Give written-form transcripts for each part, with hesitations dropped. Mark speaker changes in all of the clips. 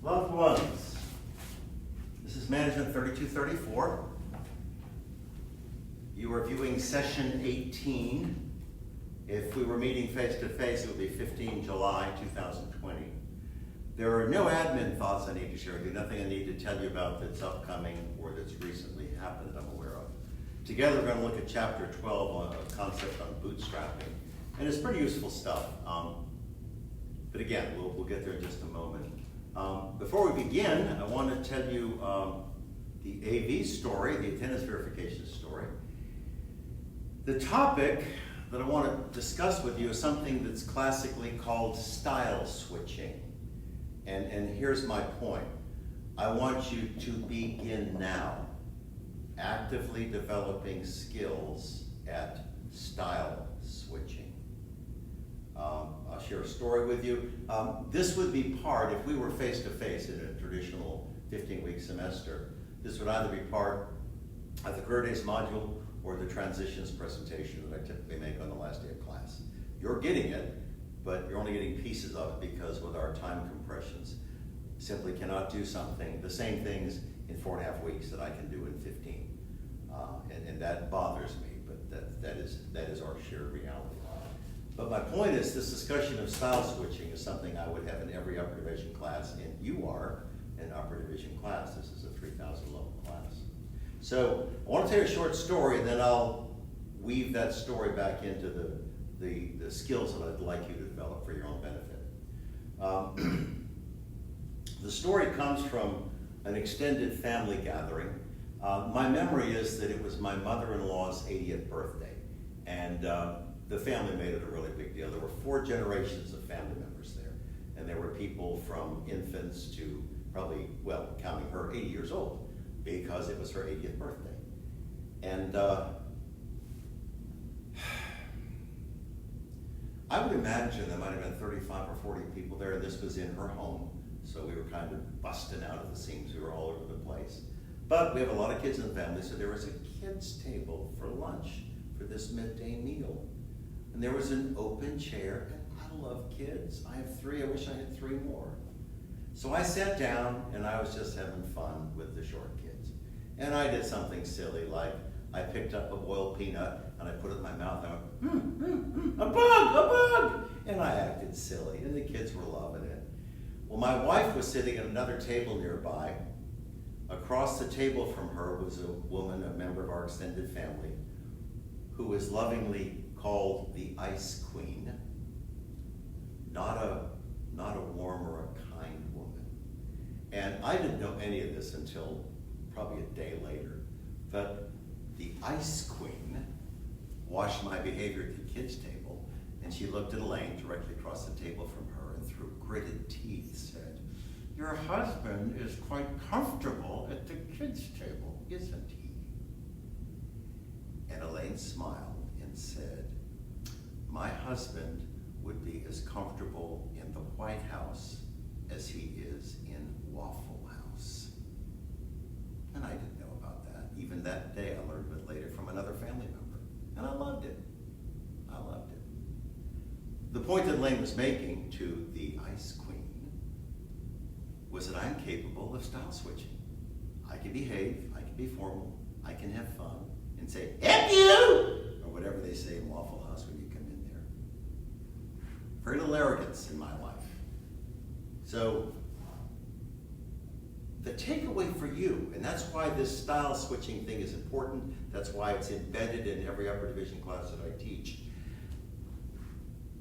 Speaker 1: Loved ones, this is Management 3234. You are viewing session 18. If we were meeting face-to-face, it would be 15 July 2020. There are no admin thoughts I need to share with you, nothing I need to tell you about that's upcoming or that's recently happened that I'm aware of. Together we're going to look at chapter 12 on a concept on bootstrapping, and it's pretty useful stuff. But again, we'll get there in just a moment. Before we begin, I want to tell you the AV story, the attendance verification story. The topic that I want to discuss with you is something that's classically called style switching. And here's my point. I want you to begin now actively developing skills at style switching. I'll share a story with you. This would be part, if we were face-to-face in a traditional 15-week semester, this would either be part of the Career Days module or the transitions presentation that I typically make on the last day of class. You're getting it, but you're only getting pieces of it because with our time compressions, simply cannot do the same things in 4.5 weeks that I can do in 15. And that bothers me, but that is our shared reality. But my point is, this discussion of style switching is something I would have in every upper division class, and you are an upper division class. This is a 3,000 level class. So I want to tell you a short story, and then I'll weave that story back into the skills that I'd like you to develop for your own benefit. The story comes from an extended family gathering. My memory is that it was my mother-in-law's 80th birthday, and the family made it a really big deal. There were 4 generations of family members there, and there were people from infants to probably, well, counting her, 80 years old, because it was her 80th birthday. And I would imagine there might have been 35 or 40 people there, and this was in her home, so we were kind of busting out of the seams. We were all over the place. But we have a lot of kids in the family, so there was a kids' table for lunch for this midday meal. And there was an open chair, and I love kids. I have 3, I wish I had 3 more. So I sat down, and I was just having fun with the short kids. And I did something silly, like I picked up a boiled peanut, and I put it in my mouth, and I went, a bug! And I acted silly, and the kids were loving it. Well, my wife was sitting at another table nearby. Across the table from her was a woman, a member of our extended family, who was lovingly called the Ice Queen. Not a warm or a kind woman. And I didn't know any of this until probably a day later. But the Ice Queen watched my behavior at the kids' table, and she looked at Elaine directly across the table from her, and through gritted teeth said, "Your husband is quite comfortable at the kids' table, isn't he?" And Elaine smiled and said, "My husband would be as comfortable in the White House as he is in Waffle House." And I didn't know about that. Even that day, I learned of it later from another family member. And I loved it. I loved it. The point that Elaine was making to the Ice Queen was that I'm capable of style switching. I can behave, I can be formal, I can have fun, and say, "F you!" or whatever they say in Waffle House when you come in there. Very little arrogance in my life. So, the takeaway for you, and that's why this style switching thing is important, that's why it's embedded in every upper division class that I teach.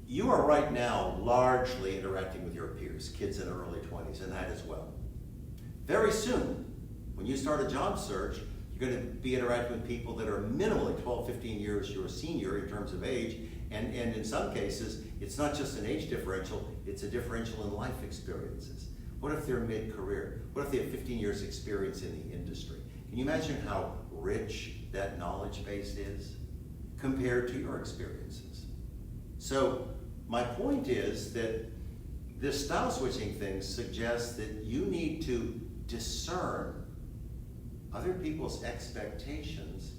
Speaker 1: You are right now largely interacting with your peers, kids in their early 20s, and that as well. Very soon, when you start a job search, you're going to be interacting with people that are minimally 12, 15 years your senior in terms of age, and in some cases, it's not just an age differential, it's a differential in life experiences. What if they're mid-career? What if they have 15 years experience in the industry? Can you imagine how rich that knowledge base is compared to your experiences? So my point is that this style switching thing suggests that you need to discern other people's expectations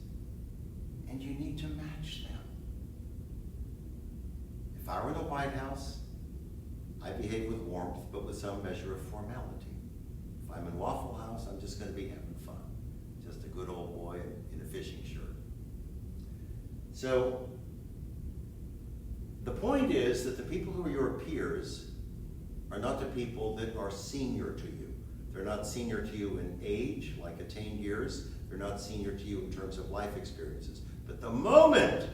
Speaker 1: and you need to match them. If I were in the White House, I behave with warmth, but with some measure of formality. If I'm in Waffle House, I'm just going to be having fun. Just a good old boy in a fishing shirt. So, the point is that the people who are your peers are not the people that are senior to you. They're not senior to you in age, like attained years. They're not senior to you in terms of life experiences. But the moment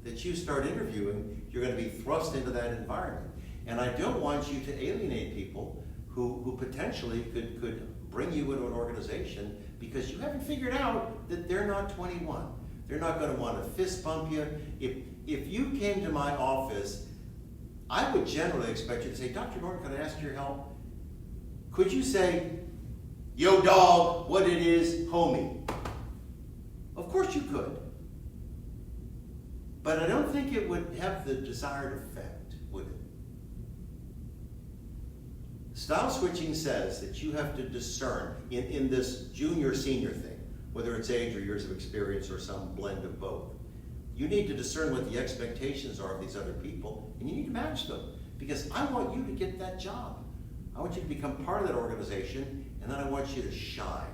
Speaker 1: that you start interviewing, you're going to be thrust into that environment. And I don't want you to alienate people who potentially could bring you into an organization because you haven't figured out that they're not 21. They're not going to want to fist bump you. If you came to my office, I would generally expect you to say, Dr. Norton, can I ask your help? Could you say, yo dog, what it is, homie? Of course you could. But I don't think it would have the desired effect, would it? Style switching says that you have to discern in this junior-senior thing, whether it's age or years of experience or some blend of both. You need to discern what the expectations are of these other people, and you need to match them. Because I want you to get that job. I want you to become part of that organization, and then I want you to shine.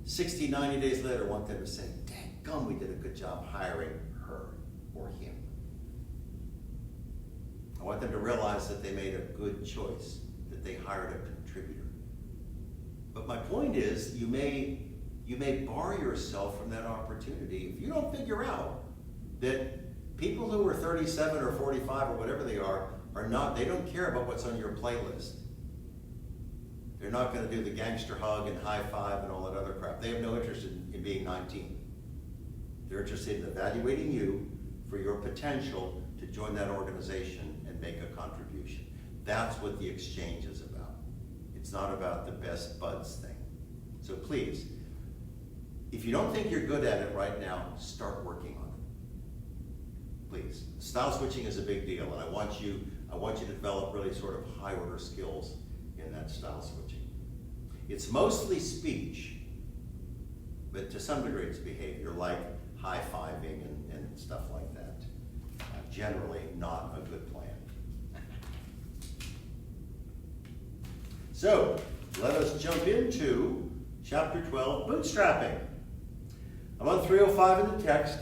Speaker 1: 60, 90 days later, I want them to say, "Dadgum, we did a good job hiring her or him." I want them to realize that they made a good choice, that they hired a contributor. But my point is, you may bar yourself from that opportunity if you don't figure out that people who are 37 or 45 or whatever they are not, they don't care about what's on your playlist. They're not going to do the gangster hug and high five and all that other crap. They have no interest in being 19. They're interested in evaluating you for your potential to join that organization and make a contribution. That's what the exchange is about. It's not about the best buds thing. So please, if you don't think you're good at it right now, start working on it. Please. Style switching is a big deal, and I want you to develop really sort of high order skills in that style switching. It's mostly speech, but to some degree it's behavior, like high-fiving and stuff like that. Generally not a good plan. So, let us jump into chapter 12, bootstrapping. I'm on 305 in the text.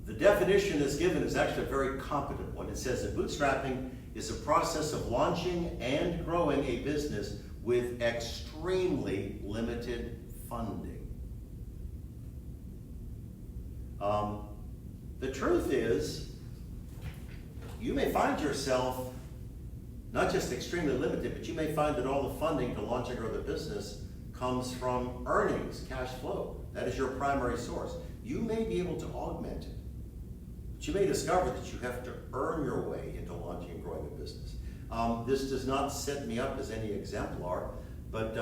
Speaker 1: The definition that's given is actually a very competent one. It says that bootstrapping is a process of launching and growing a business with extremely limited funding. The truth is, you may find yourself not just extremely limited, but you may find that all the funding to launch and grow the business comes from earnings, cash flow. That is your primary source. You may be able to augment it, but you may discover that you have to earn your way into launching and growing a business. This does not set me up as any exemplar, but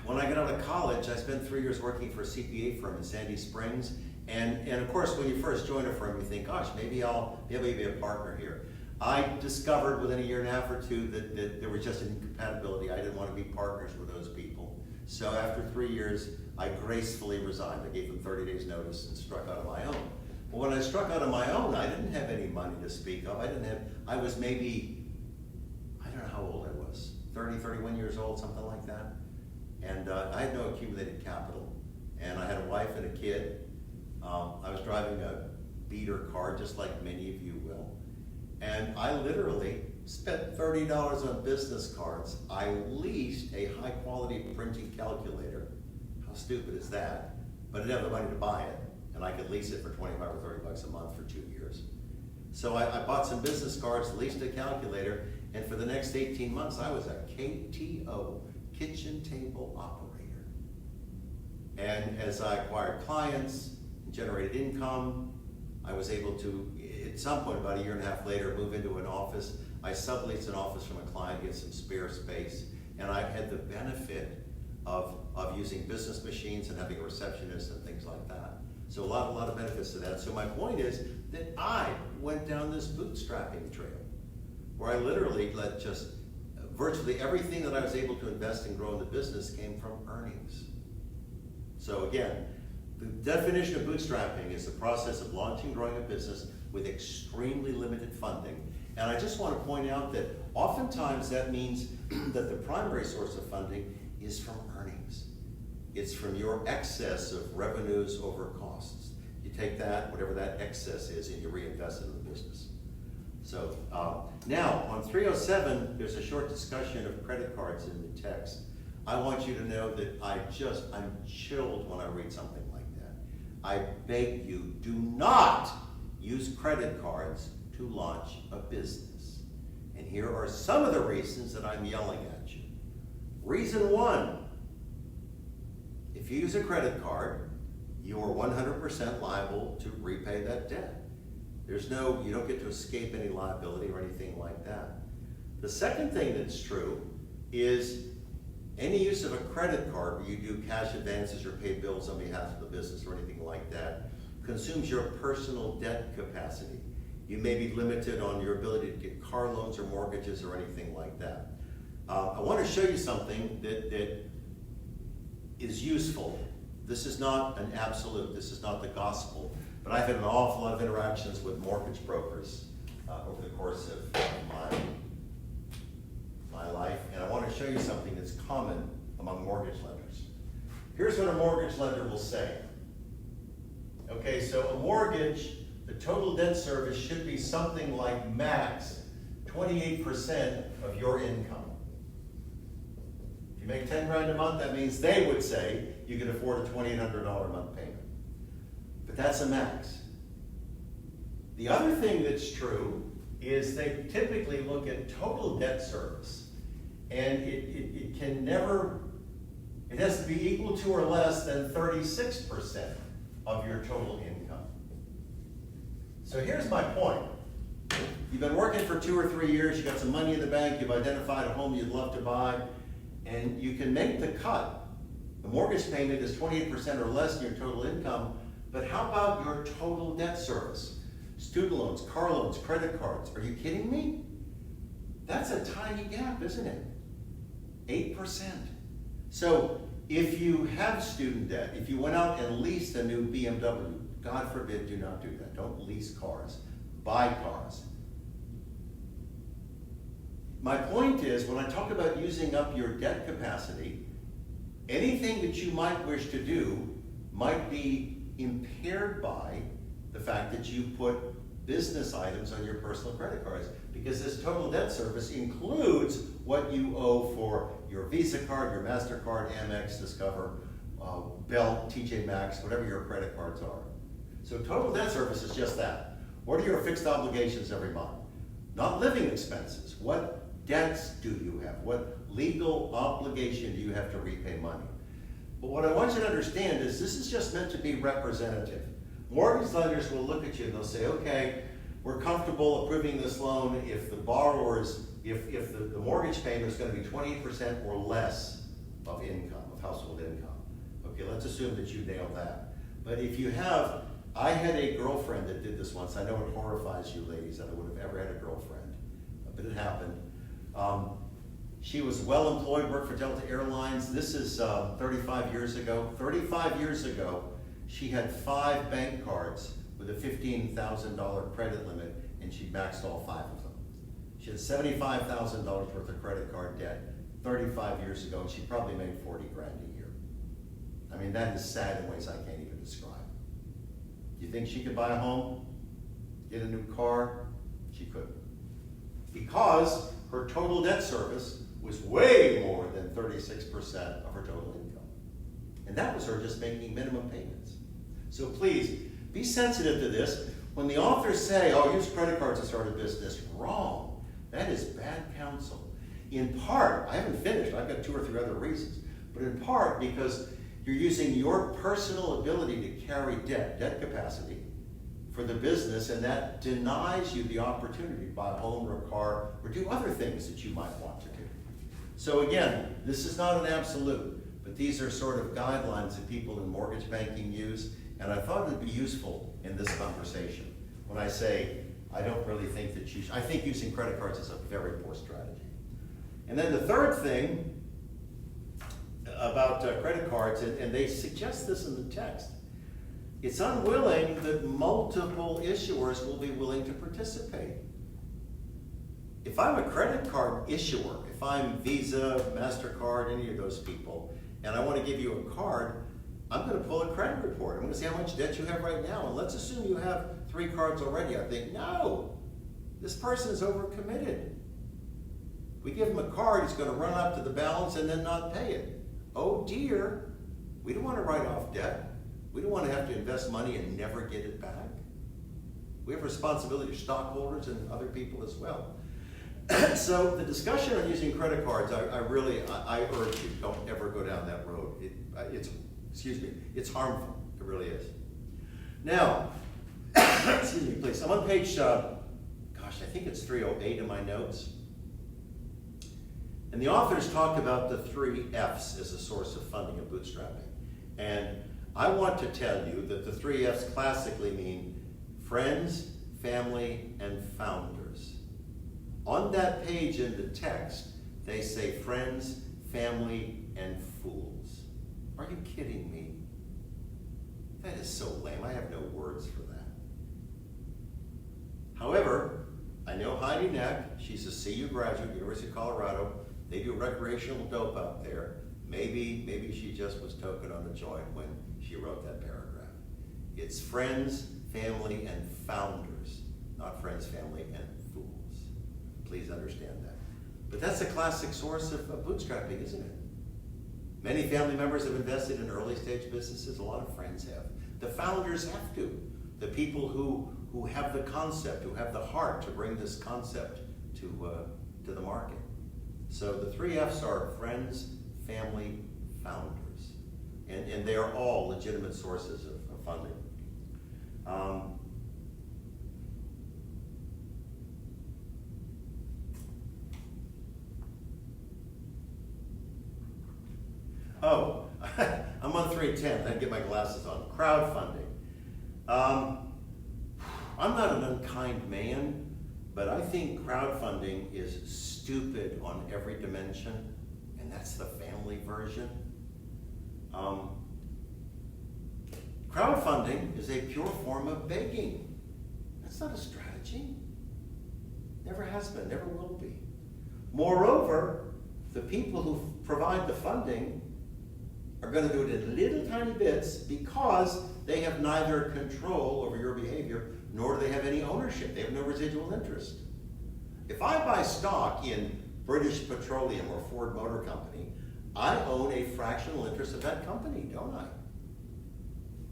Speaker 1: when I got out of college, I spent 3 years working for a CPA firm in Sandy Springs. And of course, when you first join a firm, you think, gosh, maybe I'll be a partner here. I discovered within a year and a half or two that there was just an incompatibility. I didn't want to be partners with those people. So after 3 years, I gracefully resigned. I gave them 30 days notice and struck out on my own. But when I struck out on my own, I didn't have any money to speak of. I was maybe, I don't know how old I was, 30, 31 years old, something like that. And I had no accumulated capital. And I had a wife and a kid. I was driving a beater car, just like many of you will. And I literally spent $30 on business cards. I leased a high-quality printing calculator. How stupid is that? But I didn't have the money to buy it, and I could lease it for 25 or 30 bucks a month for 2 years. So I bought some business cards, leased a calculator, and for the next 18 months, I was a KTO, kitchen table operator. And as I acquired clients, generated income, I was able to, at some point, about a year and a half later, move into an office. I subleased an office from a client, get some spare space, and I had the benefit of using business machines and having a receptionist and things like that. So a lot of benefits to that. So my point is that I went down this bootstrapping trail, where I literally let just virtually everything that I was able to invest and grow in the business came from earnings. So again, the definition of bootstrapping is the process of launching and growing a business with extremely limited funding. And I just want to point out that oftentimes that means that the primary source of funding is from earnings. It's from your excess of revenues over costs. You take that, whatever that excess is, and you reinvest it in the business. So now on 307, there's a short discussion of credit cards in the text. I want you to know that I'm chilled when I read something like that. I beg you, do not use credit cards to launch a business. And here are some of the reasons that I'm yelling at you. Reason one, if you use a credit card, you are 100% liable to repay that debt. You don't get to escape any liability or anything like that. The second thing that's true is any use of a credit card where you do cash advances or pay bills on behalf of the business or anything like that consumes your personal debt capacity. You may be limited on your ability to get car loans or mortgages or anything like that. I want to show you something that is useful. This is not an absolute, this is not the gospel, but I've had an awful lot of interactions with mortgage brokers over the course of my life, and I want to show you something that's common among mortgage lenders. Here's what a mortgage lender will say. Okay, so a mortgage, the total debt service should be something like max 28% of your income. If you make 10 grand a month, that means they would say you can afford a $2,800 a month payment. But that's a max. The other thing that's true is they typically look at total debt service, and it has to be equal to or less than 36% of your total income. So here's my point. You've been working for 2 or 3 years, you've got some money in the bank, you've identified a home you'd love to buy, and you can make the cut. The mortgage payment is 28% or less than your total income, but how about your total debt service? Student loans, car loans, credit cards. Are you kidding me? That's a tiny gap, isn't it? 8%. So if you have student debt, if you went out and leased a new BMW, God forbid, do not do that. Don't lease cars. Buy cars. My point is, when I talk about using up your debt capacity, anything that you might wish to do might be impaired by the fact that you put business items on your personal credit cards, because this total debt service includes what you owe for your Visa card, your MasterCard, Amex, Discover, Belt, TJ Maxx, whatever your credit cards are. So total debt service is just that. What are your fixed obligations every month? Not living expenses. What debts do you have? What legal obligation do you have to repay money? But what I want you to understand is this is just meant to be representative. Mortgage lenders will look at you and they'll say, okay, we're comfortable approving this loan if the borrowers, if the mortgage payment is going to be 28% or less of income, of household income. Okay, let's assume that you nailed that. But if you have, I had a girlfriend that did this once. I know it horrifies you ladies that I would have ever had a girlfriend, but it happened. She was well employed, worked for Delta Airlines. This is 35 years ago. 35 years ago, she had 5 bank cards with a $15,000 credit limit, and she maxed all 5 of them. She had $75,000 worth of credit card debt 35 years ago, and she probably made 40 grand a year. I mean, that is sad in ways I can't even describe. Do you think she could buy a home? Get a new car? She couldn't. Because her total debt service was way more than 36% of her total income. And that was her just making minimum payments. So please, be sensitive to this. When the authors say, oh, use credit cards to start a business, wrong. That is bad counsel. In part, I haven't finished, I've got 2 or 3 other reasons, but in part because you're using your personal ability to carry debt capacity, for the business, and that denies you the opportunity to buy a home or a car or do other things that you might want to do. So again, this is not an absolute, but these are sort of guidelines that people in mortgage banking use, and I thought it would be useful in this conversation when I say I don't really think that I think using credit cards is a very poor strategy. And then the third thing about credit cards, and they suggest this in the text, It's unwilling that multiple issuers will be willing to participate. If I'm a credit card issuer, if I'm Visa, MasterCard, any of those people, and I want to give you a card, I'm going to pull a credit report. I'm going to see how much debt you have right now. And let's assume you have 3 cards already. I think, no, this person is overcommitted. We give him a card, he's going to run up to the balance and then not pay it. Oh dear, we don't want to write off debt. We don't want to have to invest money and never get it back. We have responsibility to stockholders and other people as well. So the discussion on using credit cards, I urge you, don't ever go down that road. It's harmful. It really is. Now, excuse me, please. I'm on page, I think it's 308 in my notes. And the authors talk about the 3 F's as a source of funding and bootstrapping. And I want to tell you that the 3 F's classically mean friends, family, and founders. On that page in the text, they say friends, family, and fools. Are you kidding me? That is so lame. I have no words for that. However, I know Heidi Neck. She's a CU graduate, University of Colorado. They do recreational dope out there. Maybe she just was token on the joint when she wrote that paragraph. It's friends, family, and founders, not friends, family, and fools. Please understand that. But that's a classic source of bootstrapping, isn't it? Many family members have invested in early stage businesses. A lot of friends have. The founders have to. The people who have the concept, who have the heart to bring this concept to the market. So the 3 F's are friends, family, founders. And they are all legitimate sources of funding. I'm on 310. I had to get my glasses on. Crowdfunding. I'm not an unkind man, but I think crowdfunding is stupid on every dimension, and that's the family version. Crowdfunding is a pure form of begging. That's not a strategy. Never has been, never will be. Moreover, the people who provide the funding are going to do it in little tiny bits because they have neither control over your behavior nor do they have any ownership. They have no residual interest. If I buy stock in British Petroleum or Ford Motor Company, I own a fractional interest of that company, don't I?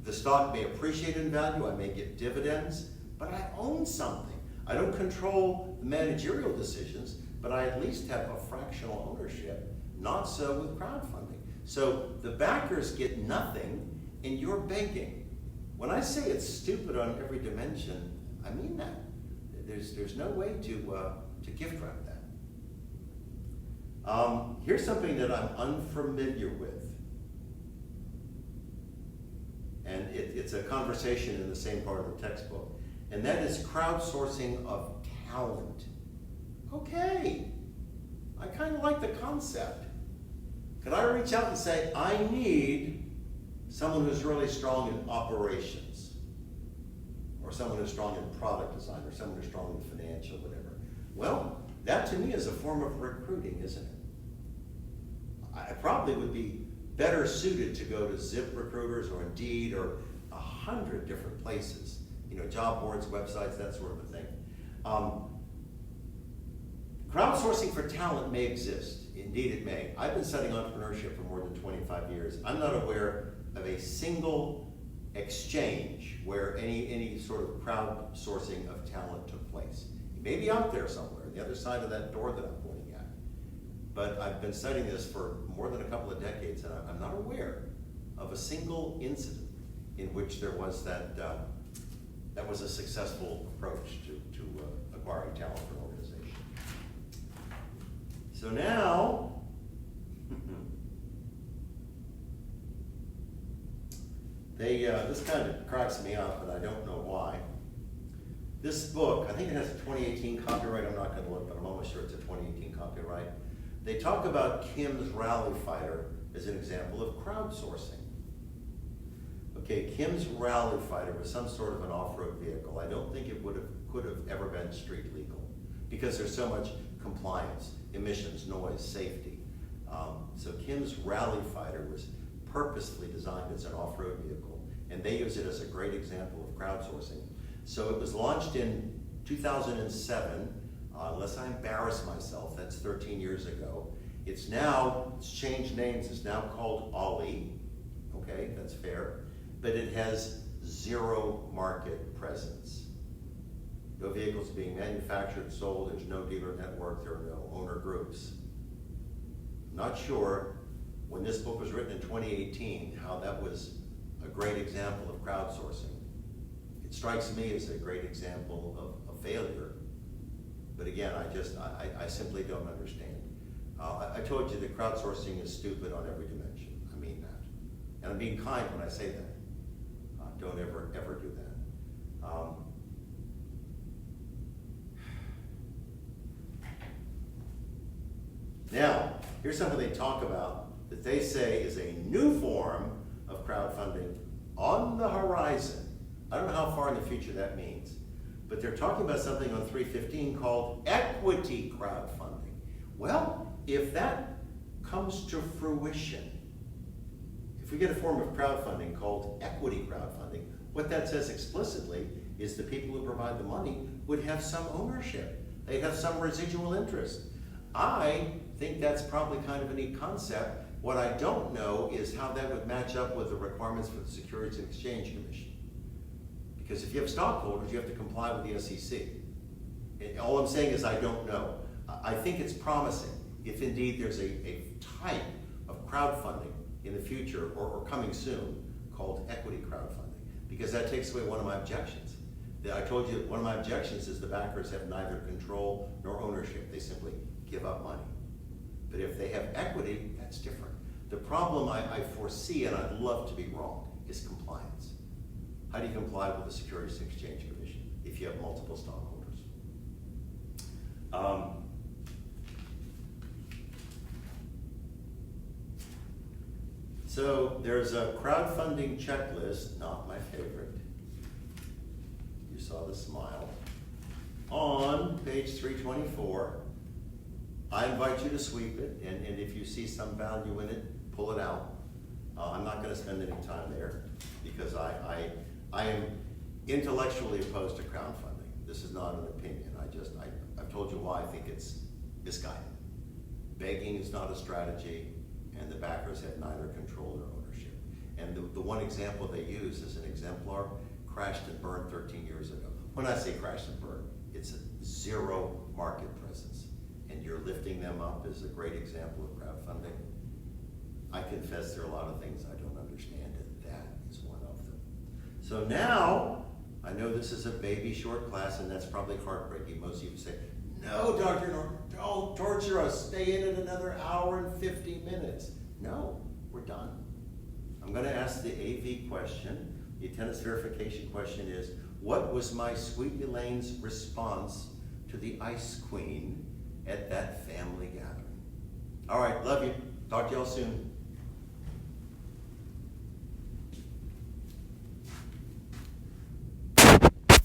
Speaker 1: The stock may appreciate in value, I may get dividends, but I own something. I don't control the managerial decisions, but I at least have a fractional ownership. Not so with crowdfunding. So the backers get nothing and you're begging. When I say it's stupid on every dimension, I mean that. There's no way to gift wrap that. Here's something that I'm unfamiliar with. And it's a conversation in the same part of the textbook. And that is crowdsourcing of talent. Okay, I kind of like the concept. Could I reach out and say, I need someone who's really strong in operations, or someone who's strong in product design, or someone who's strong in financial, whatever. Well, that to me is a form of recruiting, isn't it? I probably would be better suited to go to ZipRecruiters or Indeed or 100 different places, job boards, websites, that sort of a thing. Crowdsourcing for talent may exist. Indeed it may. I've been studying entrepreneurship for more than 25 years. I'm not aware of a single exchange where any sort of crowdsourcing of talent took place. It may be out there somewhere, on the other side of that door that I'm pointing at. But I've been studying this for more than a couple of decades, and I'm not aware of a single incident in which there was that was a successful approach to acquiring talent for an organization. So now, this kind of cracks me up, and I don't know why. This book, I think it has a 2018 copyright. I'm not going to look, but I'm almost sure it's a 2018 copyright. They talk about Kim's Rally Fighter as an example of crowdsourcing. Okay, Kim's Rally Fighter was some sort of an off-road vehicle. I don't think it could have ever been street legal because there's so much compliance, emissions, noise, safety. So Kim's Rally Fighter was purposely designed as an off-road vehicle, and they use it as a great example of crowdsourcing. So it was launched in 2007, unless I embarrass myself, that's 13 years ago. It's changed names, it's now called Ollie, okay, that's fair, but it has zero market presence. No vehicles being manufactured, sold, there's no dealer network, there are no owner groups. Not sure, when this book was written in 2018, how that was a great example of crowdsourcing. It strikes me as a great example of failure. But again, I simply don't understand. I told you that crowdsourcing is stupid on every dimension. I mean that. And I'm being kind when I say that. Don't ever do that. Now, here's something they talk about that they say is a new form of crowdfunding on the horizon. I don't know how far in the future that means, but they're talking about something on 315 called equity crowdfunding. Well, if that comes to fruition, if we get a form of crowdfunding called equity crowdfunding, what that says explicitly is the people who provide the money would have some ownership. They'd have some residual interest. I think that's probably kind of a neat concept. What I don't know is how that would match up with the requirements for the Securities and Exchange Commission. Because if you have stockholders, you have to comply with the SEC. All I'm saying is I don't know. I think it's promising if indeed there's a type of crowdfunding in the future or coming soon called equity crowdfunding, because that takes away one of my objections. I told you one of my objections is the backers have neither control nor ownership. They simply give up money. But if they have equity, that's different. The problem I foresee, and I'd love to be wrong, is compliance. How do you comply with the Securities and Exchange Commission if you have multiple stockholders? So there's a crowdfunding checklist, not my favorite. You saw the smile. On page 324, I invite you to sweep it, and if you see some value in it, pull it out. I'm not going to spend any time there because I am intellectually opposed to crowdfunding. This is not an opinion. I've told you why I think it's misguided. Begging is not a strategy, and the backers have neither control nor ownership. And the one example they use is an exemplar crashed and burned 13 years ago. When I say crashed and burned, it's a zero market presence. And you're lifting them up as a great example of crowdfunding. I confess there are a lot of things I don't understand, and that is one of them. So now, I know this is a baby short class, and that's probably heartbreaking. Most of you say, no, Dr. Norton, don't torture us. Stay in it another hour and 50 minutes. No, we're done. I'm going to ask the AV question. The attendance verification question is, what was my sweet Elaine's response to the Ice Queen at that family gathering? All right, love you. Talk to y'all soon.